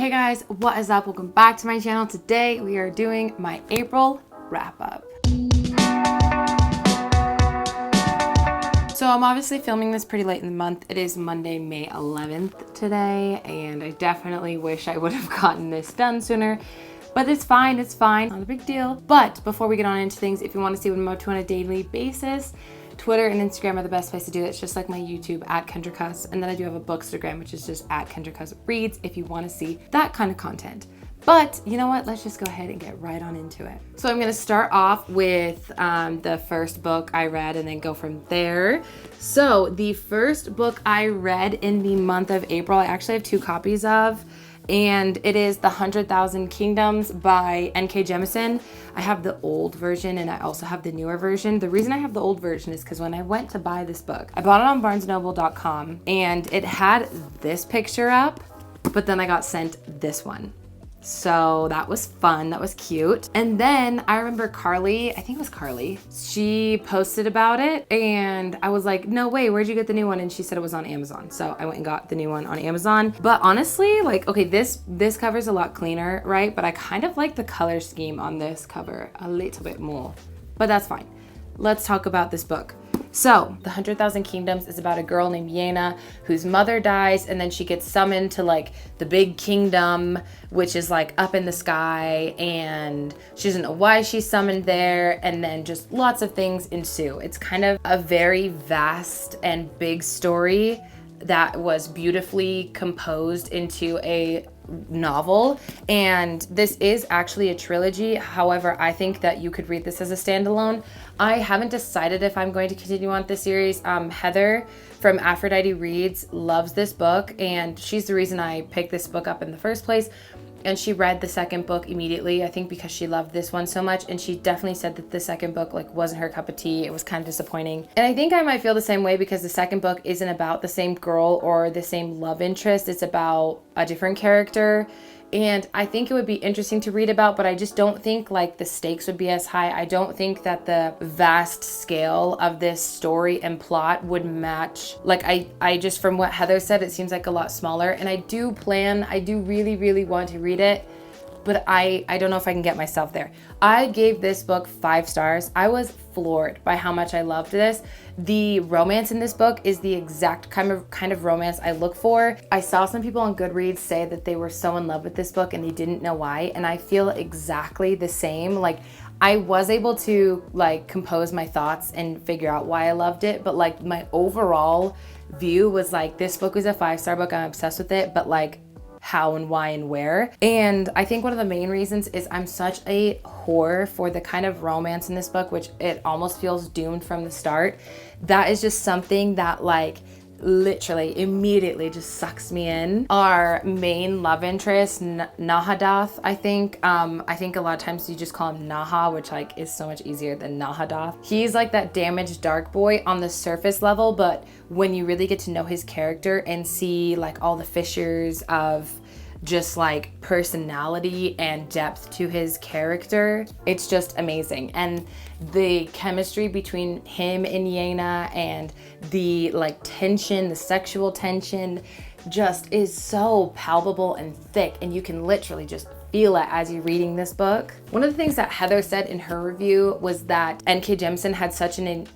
Hey guys, what is up? Welcome back to my channel. Today we are doing my April wrap up. So I'm obviously filming this pretty late in the month. It is Monday, May 11th today, and I definitely wish I would have gotten this done sooner. But it's fine, not a big deal. But before we get on into things, if you want to see what I'm up to on a daily basis, Twitter and Instagram are the best place to do it. It's just like my YouTube at Kendra Cus. And then I do have a Bookstagram, which is just at Kendra Cus Reads if you want to see that kind of content. But you know what? Let's just go ahead and get right on into it. So I'm going to start off with the first book I read and then go from there. So the first book I read in the month of April, I actually have 2 copies of. And it is The 100,000 Kingdoms by N.K. Jemisin. I have the old version and I also have the newer version. The reason I have the old version is because when I went to buy this book, I bought it on barnesandnoble.com and it had this picture up, but then I got sent this one. So that was fun, that was cute. And then I remember Carly, I think it was Carly, she posted about it and I was like, no way, where'd you get the new one? And she said it was on Amazon. So I went and got the new one on Amazon. But honestly, like, okay, this cover's a lot cleaner, right? But I kind of like the color scheme on this cover a little bit more, but that's fine. Let's talk about this book. So, The 100,000 Kingdoms is about a girl named Yena whose mother dies and then she gets summoned to like the big kingdom, which is like up in the sky, and she doesn't know why she's summoned there, and then just lots of things ensue. It's kind of a very vast and big story that was beautifully composed into a novel, and this is actually a trilogy. However, I think that you could read this as a standalone. I haven't decided if I'm going to continue on this series. Heather from Aphrodite Reads loves this book, and she's the reason I picked this book up in the first place. And she read the second book immediately, I think because she loved this one so much. And she definitely said that the second book like wasn't her cup of tea. It was kind of disappointing. And I think I might feel the same way because the second book isn't about the same girl or the same love interest. It's about a different character. And I think it would be interesting to read about, but I just don't think like the stakes would be as high. I don't think that the vast scale of this story and plot would match. Like I just, from what Heather said, it seems like a lot smaller. And I do really, really want to read it, but I don't know if I can get myself there. I gave this book 5 stars. I was floored by how much I loved this. The romance in this book is the exact kind of romance I look for. I saw some people on Goodreads say that they were so in love with this book and they didn't know why, and I feel exactly the same. Like, I was able to like compose my thoughts and figure out why I loved it, but like my overall view was like, this book was a 5-star book. I'm obsessed with it, but like how and why and where. And I think one of the main reasons is I'm such a whore for the kind of romance in this book, which it almost feels doomed from the start. That is just something that like literally immediately just sucks me in. Our main love interest, Nahadath, I think a lot of times you just call him Naha, which like is so much easier than Nahadath. He's like that damaged dark boy on the surface level, but when you really get to know his character and see like all the fissures of just like personality and depth to his character, it's just amazing. And the chemistry between him and Yena and the like tension, the sexual tension just is so palpable and thick, and you can literally just feel it as you're reading this book. One of the things that Heather said in her review was that N.K. Jemisin had such an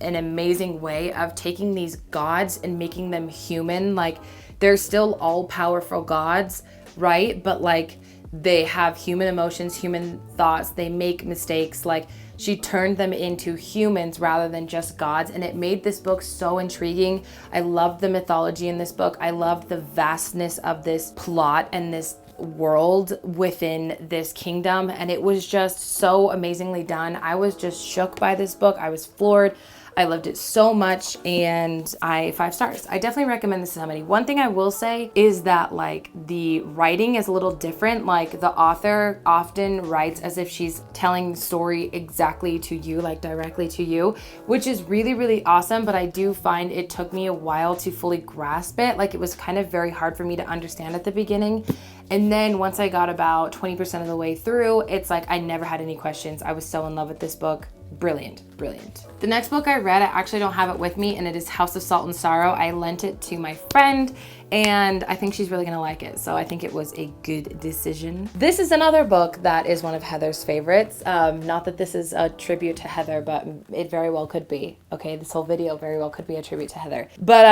amazing way of taking these gods and making them human. Like, they're still all powerful gods, right? But like they have human emotions, human thoughts, they make mistakes. Like, she turned them into humans rather than just gods, and it made this book so intriguing. I loved the mythology in this book. I loved the vastness of this plot and this world within this kingdom, and it was just so amazingly done. I was just shook by this book. I was floored. I loved it so much, and 5 stars. I definitely recommend this to somebody. One thing I will say is that like the writing is a little different. Like, the author often writes as if she's telling the story exactly to you, like directly to you, which is really, really awesome. But I do find it took me a while to fully grasp it. Like, it was kind of very hard for me to understand at the beginning. And then once I got about 20% of the way through, it's like I never had any questions. I was so in love with this book. Brilliant, brilliant. The next book I read, I actually don't have it with me, and it is House of Salt and Sorrow. I lent it to my friend, and I think she's really gonna like it, so I think it was a good decision. This is another book that is one of Heather's favorites. Not that this is a tribute to Heather, but it very well could be. Okay, this whole video very well could be a tribute to Heather. But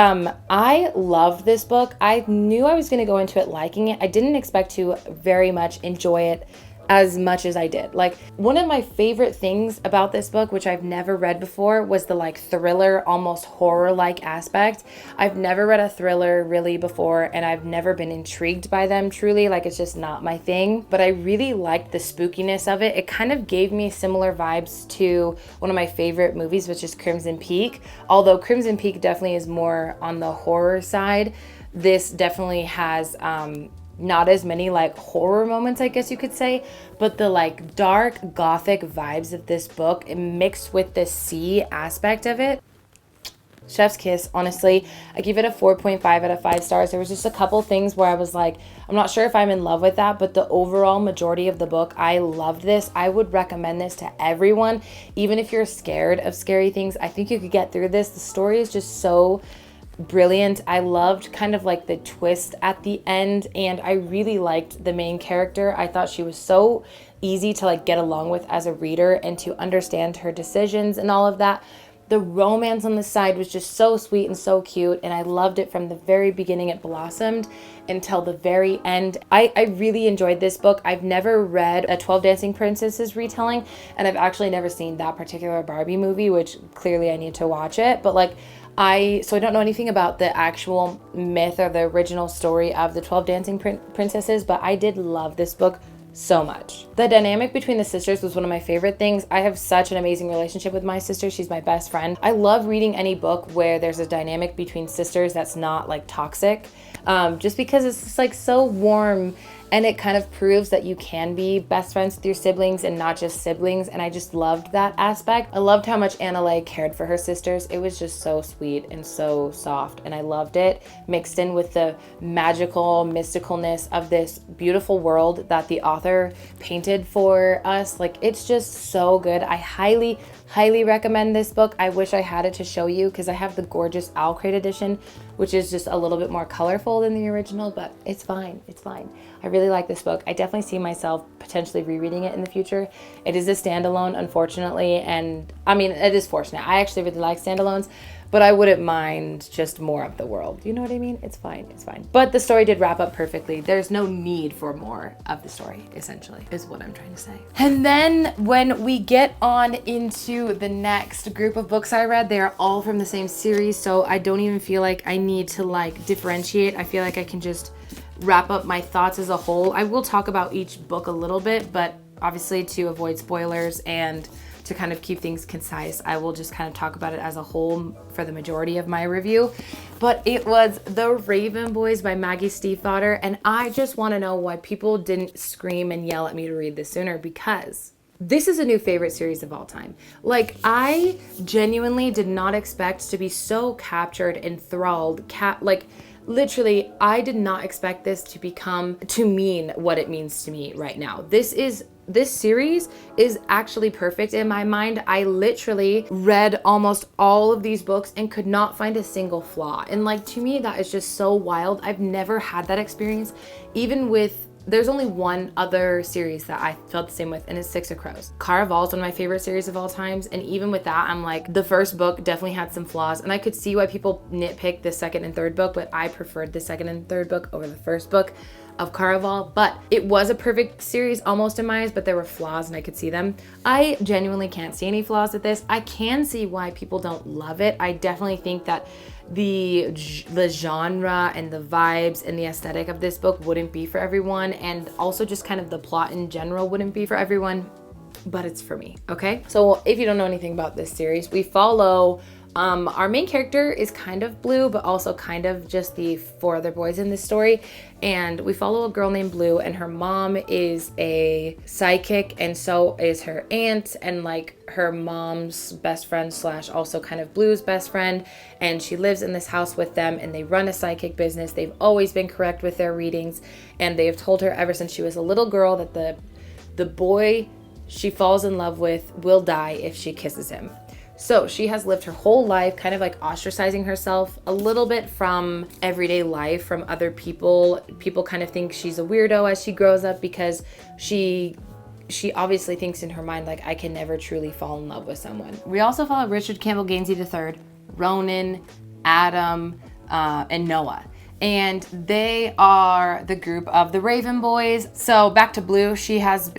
I loved this book. I knew I was gonna go into it liking it. I didn't expect to very much enjoy it as much as I did. Like, one of my favorite things about this book, which I've never read before, was the like thriller, almost horror-like aspect. I've never read a thriller really before, and I've never been intrigued by them truly. Like, it's just not my thing, but I really liked the spookiness of it. It kind of gave me similar vibes to one of my favorite movies, which is Crimson Peak. Although Crimson Peak definitely is more on the horror side, this definitely has not as many like horror moments, I guess you could say, but the like dark gothic vibes of this book mixed with the sea aspect of it. Chef's kiss, honestly. I give it a 4.5 out of 5 stars. There was just a couple things where I was like, I'm not sure if I'm in love with that, but the overall majority of the book, I loved this. I would recommend this to everyone. Even if you're scared of scary things, I think you could get through this. The story is just so brilliant. I loved kind of like the twist at the end, and I really liked the main character. I thought she was so easy to like get along with as a reader and to understand her decisions and all of that. The romance on the side was just so sweet and so cute, and I loved it from the very beginning it blossomed until the very end. I really enjoyed this book. I've never read a 12 Dancing Princesses retelling, and I've actually never seen that particular Barbie movie, which clearly I need to watch it. But like, I don't know anything about the actual myth or the original story of the 12 Dancing Princesses, but I did love this book so much. The dynamic between the sisters was one of my favorite things. I have such an amazing relationship with my sister. She's my best friend. I love reading any book where there's a dynamic between sisters that's not like toxic, just because it's just like so warm, and it kind of proves that you can be best friends with your siblings and not just siblings, and I just loved that aspect. I loved how much Annalay cared for her sisters. It was just so sweet and so soft, and I loved it, mixed in with the magical mysticalness of this beautiful world that the author painted for us. Like, it's just so good. I highly recommend this book. I wish I had it to show you because I have the gorgeous Owl Crate edition, which is just a little bit more colorful than the original, but it's fine. It's fine. I really like this book. I definitely see myself potentially rereading it in the future. It is a standalone, unfortunately, and I mean, it is fortunate. I actually really like standalones, but I wouldn't mind just more of the world. You know what I mean? It's fine. It's fine. But the story did wrap up perfectly. There's no need for more of the story, essentially, is what I'm trying to say. And then when we get on into the next group of books I read, they're all from the same series, so I don't even feel like I need to like differentiate. I feel like I can just wrap up my thoughts as a whole. I will talk about each book a little bit, but obviously to avoid spoilers and to kind of keep things concise, I will just kind of talk about it as a whole for the majority of my review. But it was The Raven Boys by Maggie Stiefvater, and I just want to know why people didn't scream and yell at me to read this sooner, because this is a new favorite series of all time. Like, I genuinely did not expect to be so captured, enthralled, like, literally, I did not expect this to mean what it means to me right now. This series is actually perfect in my mind. I literally read almost all of these books and could not find a single flaw. And like, to me, that is just so wild. I've never had that experience, even with there's only one other series that I felt the same with, and it's Six of Crows. Caraval is one of my favorite series of all times, and even with that, I'm like, the first book definitely had some flaws, and I could see why people nitpick the second and third book, but I preferred the second and third book over the first book of Caraval. But it was a perfect series almost in my eyes, but there were flaws and I could see them. I genuinely can't see any flaws with this. I can see why people don't love it. I definitely think that the genre and the vibes and the aesthetic of this book wouldn't be for everyone, and also just kind of the plot in general wouldn't be for everyone, but it's for me, okay? So if you don't know anything about this series, we follow our main character is kind of Blue, but also kind of just the 4 other boys in this story. And we follow a girl named Blue, and her mom is a psychic, and so is her aunt, and like her mom's best friend slash also kind of Blue's best friend. And she lives in this house with them, and they run a psychic business. They've always been correct with their readings, and they have told her ever since she was a little girl that the boy she falls in love with will die if she kisses him. So she has lived her whole life kind of like ostracizing herself a little bit from everyday life, from other people. People kind of think she's a weirdo as she grows up because she obviously thinks in her mind, like, I can never truly fall in love with someone. We also follow Richard Campbell Gainsey III, Ronan, Adam, and Noah. And they are the group of the Raven Boys. So back to Blue, she has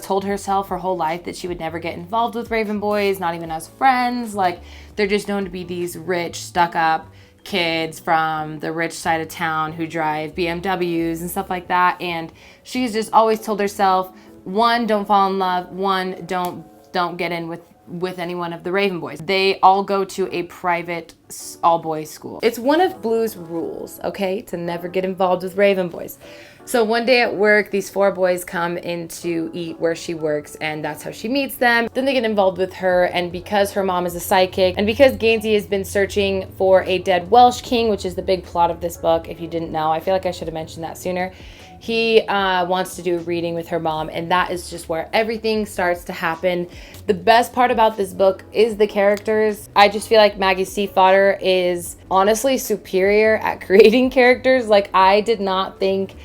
told herself her whole life that she would never get involved with Raven Boys, not even as friends. Like, they're just known to be these rich, stuck-up kids from the rich side of town who drive BMWs and stuff like that. And she's just always told herself, one, don't fall in love. One, don't get in with any one of the Raven Boys. They all go to a private all-boys school. It's one of Blue's rules, okay, to never get involved with Raven Boys. So one day at work, these 4 boys come in to eat where she works, and that's how she meets them. Then they get involved with her, and because her mom is a psychic, and because Gainsey has been searching for a dead Welsh king, which is the big plot of this book, if you didn't know, I feel like I should have mentioned that sooner. He wants to do a reading with her mom, and that is just where everything starts to happen. The best part about this book is the characters. I just feel like Maggie Stiefvater is honestly superior at creating characters. Like, I did not think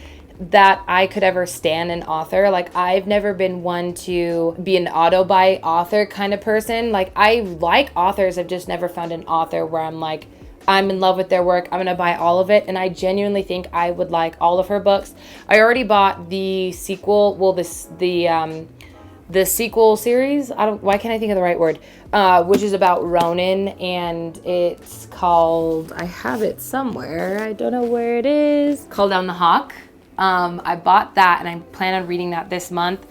that I could ever stand an author. Like, I've never been one to be an auto-buy author kind of person. Like, I like authors. I've just never found an author where I'm like, I'm in love with their work. I'm gonna buy all of it, and I genuinely think I would like all of her books. I already bought the sequel. Well, the sequel series. Why can't I think of the right word? Which is about Ronan, and it's called. I have it somewhere. I don't know where it is. Call Down the Hawk. I bought that, and I plan on reading that this month.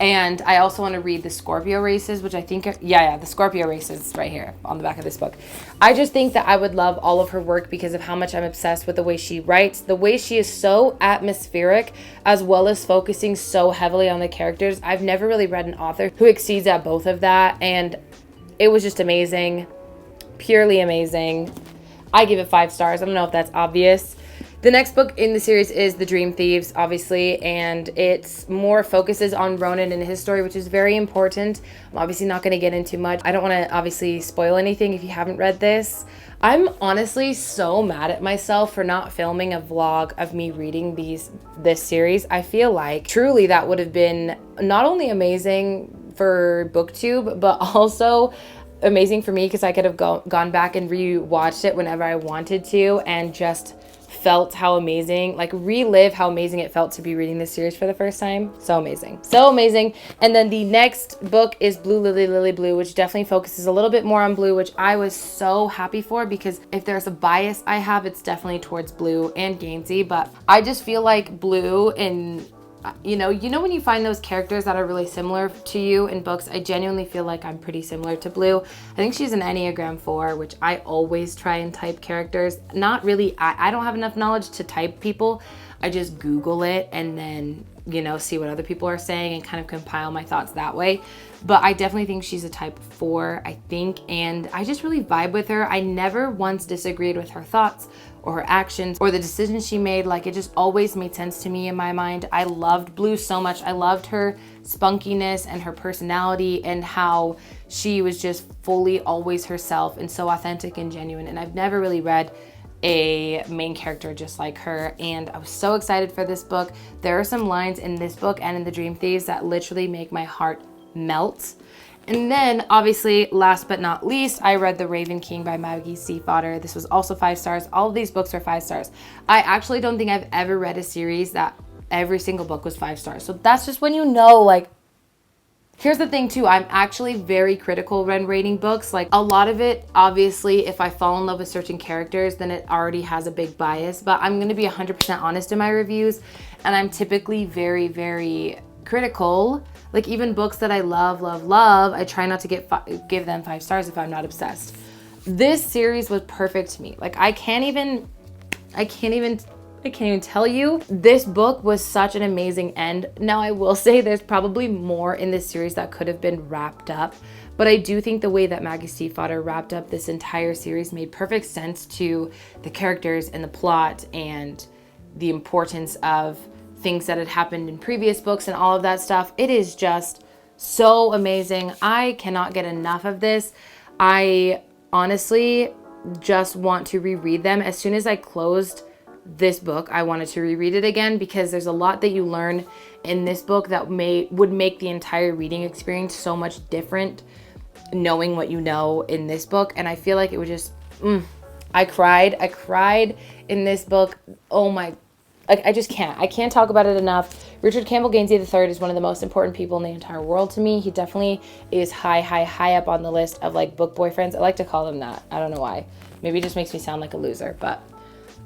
And I also want to read the Scorpio Races, which I think, the Scorpio Races right here on the back of this book. I just think that I would love all of her work because of how much I'm obsessed with the way she writes, the way she is so atmospheric, as well as focusing so heavily on the characters. I've never really read an author who exceeds at both of that, and it was just amazing, purely amazing. I give it 5 stars. I don't know if that's obvious. The next book in the series is The Dream Thieves, obviously, and it's more focuses on Ronan and his story, which is very important. I'm obviously not going to get into much. I don't want to obviously spoil anything if you haven't read this. I'm honestly so mad at myself for not filming a vlog of me reading this series. I feel like truly that would have been not only amazing for BookTube, but also amazing for me because I could have gone back and rewatched it whenever I wanted to and just felt how amazing, like relive how amazing it felt to be reading this series for the first time. So amazing. So amazing. And then the next book is Blue Lily Lily Blue, which definitely focuses a little bit more on Blue, which I was so happy for because if there's a bias I have, it's definitely towards Blue and Gainsey. But I just feel like Blue and you know when you find those characters that are really similar to you in books, I genuinely feel like I'm pretty similar to Blue. I think she's an Enneagram 4, which I always try and type characters. Not really, I don't have enough knowledge to type people. I just Google it and then, see what other people are saying and kind of compile my thoughts that way. But I definitely think she's a type 4, I think, and I just really vibe with her. I never once disagreed with her thoughts or her actions or the decisions she made. Like, it just always made sense to me in my mind. I loved Blue so much. I loved her spunkiness and her personality and how she was just fully always herself and so authentic and genuine. And I've never really read a main character just like her, and I was so excited for this book. There are some lines in this book and in The Dream Thieves that literally make my heart melt. And then, obviously, last but not least, I read The Raven King by Maggie Stiefvater. This was also 5 stars. All of these books are 5 stars. I actually don't think I've ever read a series that every single book was 5 stars. So that's just when like, here's the thing too, I'm actually very critical when rating books. Like, a lot of it, obviously, if I fall in love with certain characters, then it already has a big bias. But I'm going to be 100% honest in my reviews, and I'm typically very, very critical. Like, even books that I love, I try not to give them 5 stars if I'm not obsessed. This series was perfect to me. Like, I can't even tell you. This book was such an amazing end. Now, I will say there's probably more in this series that could have been wrapped up, but I do think the way that Maggie Stiefvater wrapped up this entire series made perfect sense to the characters and the plot and the importance of things that had happened in previous books and all of that stuff. It is just So amazing. I cannot get enough of this. I honestly just want to reread them. As soon as I closed this book, I wanted to reread it again because there's a lot that you learn in this book that would make the entire reading experience so much different knowing what you know in this book. And I feel like it would just I cried in this book. Oh my, like I just can't. I can't talk about it enough. Richard Campbell Gainsey III is one of the most important people in the entire world to me. He definitely is high up on the list of like book boyfriends. I like to call him that. I don't know why. Maybe it just makes me sound like a loser, but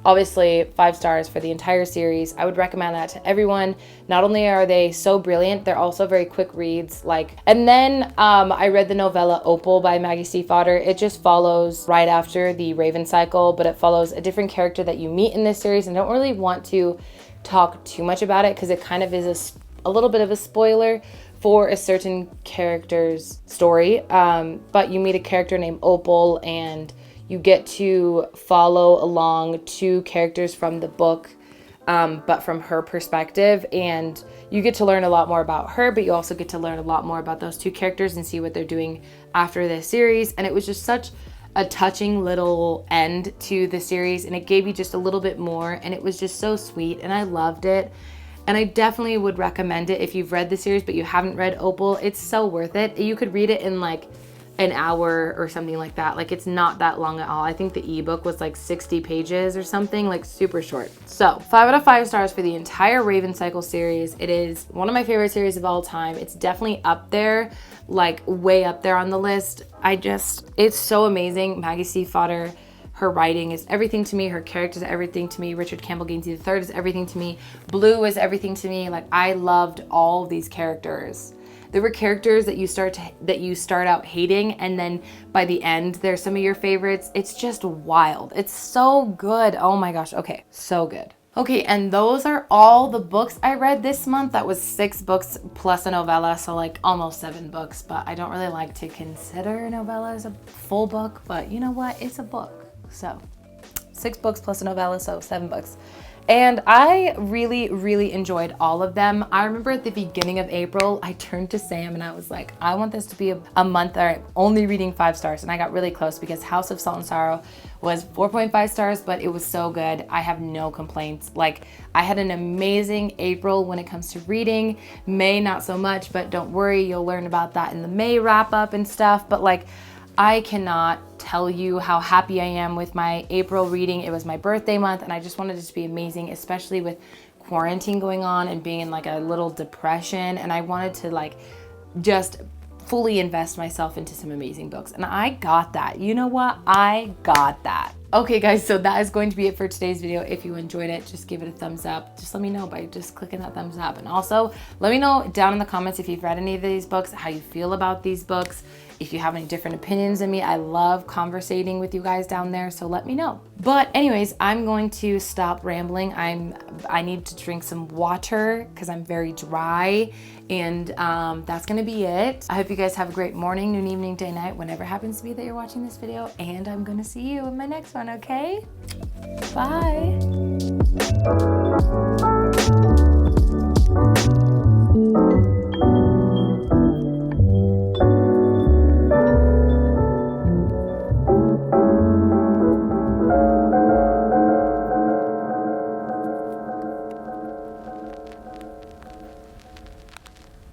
obviously 5 stars for the entire series. I would recommend that to everyone. Not only are they so brilliant, they're also very quick reads. And then I read the novella Opal by Maggie Stiefvater. It just follows right after the Raven cycle, but it follows a different character that you meet in this series. And I don't really want to talk too much about it because it kind of is a little bit of a spoiler for a certain character's story. But you meet a character named Opal, and you get to follow along 2 characters from the book, but from her perspective. And you get to learn a lot more about her, but you also get to learn a lot more about those 2 characters and see what they're doing after this series. And it was just such a touching little end to the series, and it gave you just a little bit more, and it was just so sweet, and I loved it. And I definitely would recommend it if you've read the series but you haven't read Opal. It's so worth it. You could read it in like an hour or something like that. Like, it's not that long at all. I think the ebook was like 60 pages or something, like super short. So 5 out of 5 stars for the entire Raven Cycle series. It is one of my favorite series of all time. It's definitely up there, like way up there on the list. It's so amazing. Maggie Stiefvater, her writing is everything to me. Her characters are everything to me. Richard Campbell Gainsey III is everything to me. Blue is everything to me. Like, I loved all of these characters. There were characters that you start out hating, and then by the end, they're some of your favorites. It's just wild. It's so good. Oh my gosh. Okay, so good. Okay, and those are all the books I read this month. That was 6 books plus a novella, so like almost 7 books. But I don't really like to consider a novella as a full book, but you know what? It's a book. So 6 books plus a novella, so 7 books. And I really, really enjoyed all of them. I remember at the beginning of April, I turned to Sam and I was like, I want this to be a month that I'm only reading 5 stars. And I got really close because House of Salt and Sorrow was 4.5 stars, but it was so good. I have no complaints. Like, I had an amazing April when it comes to reading. May, not so much, but don't worry, you'll learn about that in the May wrap up and stuff. But like, I cannot tell you how happy I am with my April reading. It was my birthday month, and I just wanted it to be amazing, especially with quarantine going on and being in like a little depression. And I wanted to like just fully invest myself into some amazing books. And I got that. You know what? I got that. Okay guys, so that is going to be it for today's video. If you enjoyed it, just give it a thumbs up. Just let me know by just clicking that thumbs up. And also let me know down in the comments if you've read any of these books, how you feel about these books, if you have any different opinions than me. I love conversating with you guys down there, so let me know. But anyways, I'm going to stop rambling. I need to drink some water because I'm very dry, and that's gonna be it. I hope you guys have a great morning, noon, evening, day, night, whenever happens to be that you're watching this video, and I'm gonna see you in my next one, okay? Bye.